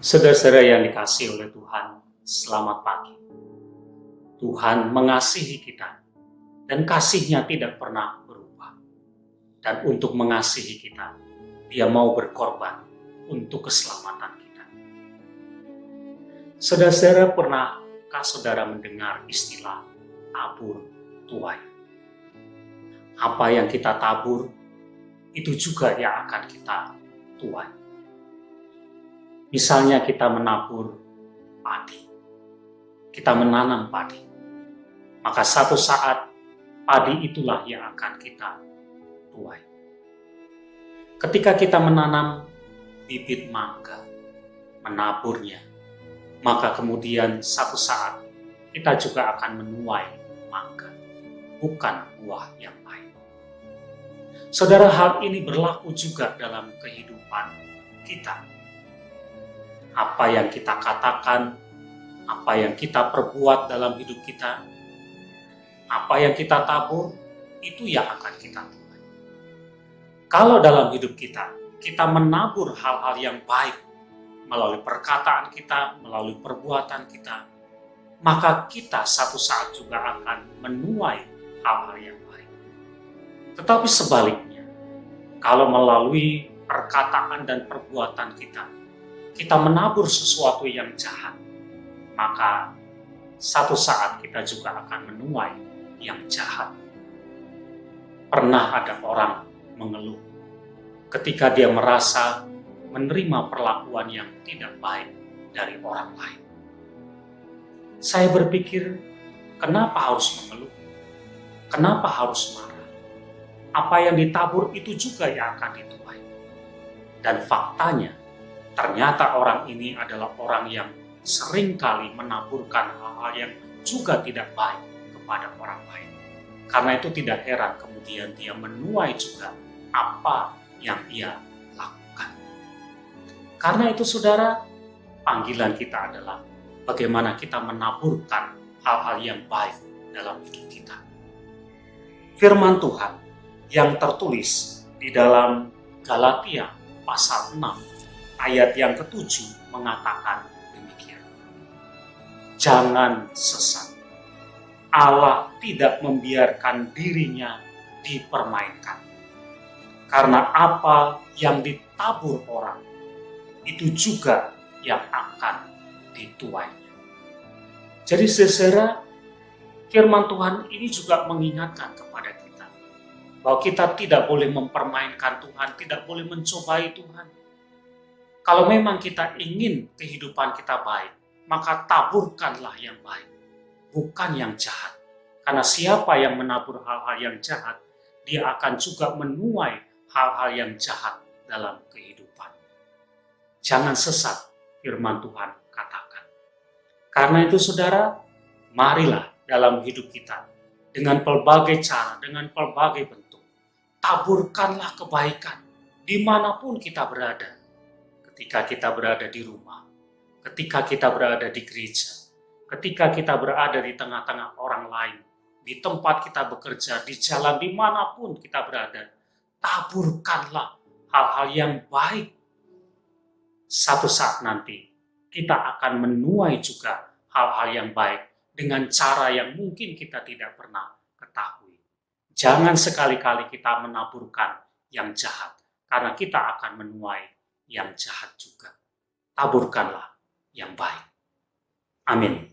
Saudara-saudara yang dikasihi oleh Tuhan, selamat pagi. Tuhan mengasihi kita, dan kasih-Nya tidak pernah berubah. Dan untuk mengasihi kita, Dia mau berkorban untuk keselamatan kita. Saudara-saudara, pernahkah saudara mendengar istilah tabur tuai? Apa yang kita tabur, itu juga yang akan kita tuai. Misalnya kita menabur padi, kita menanam padi, maka satu saat padi itulah yang akan kita tuai. Ketika kita menanam bibit mangga, menaburnya, maka kemudian satu saat kita juga akan menuai mangga, bukan buah yang baik. Saudara, hal ini berlaku juga dalam kehidupan kita. Apa yang kita katakan, apa yang kita perbuat dalam hidup kita, apa yang kita tabur, itu yang akan kita tuai. Kalau dalam hidup kita menabur hal-hal yang baik melalui perkataan kita, melalui perbuatan kita, maka kita satu saat juga akan menuai hal-hal yang baik. Tetapi sebaliknya, kalau melalui perkataan dan perbuatan kita menabur sesuatu yang jahat, maka satu saat kita juga akan menuai yang jahat. Pernah ada orang mengeluh ketika dia merasa menerima perlakuan yang tidak baik dari orang lain. Saya berpikir, kenapa harus mengeluh? Kenapa harus marah? Apa yang ditabur itu juga yang akan dituai. Dan faktanya, ternyata orang ini adalah orang yang seringkali menaburkan hal-hal yang juga tidak baik kepada orang lain. Karena itu tidak heran kemudian dia menuai juga apa yang ia lakukan. Karena itu saudara, panggilan kita adalah bagaimana kita menaburkan hal-hal yang baik dalam hidup kita. Firman Tuhan yang tertulis di dalam Galatia pasal 6 ayat yang ke-7 mengatakan demikian. Jangan sesat. Allah tidak membiarkan dirinya dipermainkan. Karena apa yang ditabur orang, itu juga yang akan dituainya. Jadi saudara, firman Tuhan ini juga mengingatkan kepada kita bahwa kita tidak boleh mempermainkan Tuhan, tidak boleh mencobai Tuhan. Kalau memang kita ingin kehidupan kita baik, maka taburkanlah yang baik, bukan yang jahat. Karena siapa yang menabur hal-hal yang jahat, dia akan juga menuai hal-hal yang jahat dalam kehidupan. Jangan sesat, firman Tuhan katakan. Karena itu saudara, marilah dalam hidup kita, dengan pelbagai cara, dengan pelbagai bentuk, taburkanlah kebaikan, dimanapun kita berada. Ketika kita berada di rumah, ketika kita berada di gereja, ketika kita berada di tengah-tengah orang lain, di tempat kita bekerja, di jalan dimanapun kita berada, taburkanlah hal-hal yang baik. Satu saat nanti, kita akan menuai juga hal-hal yang baik dengan cara yang mungkin kita tidak pernah ketahui. Jangan sekali-kali kita menaburkan yang jahat, karena kita akan menuai yang jahat juga. Taburkanlah yang baik. Amin.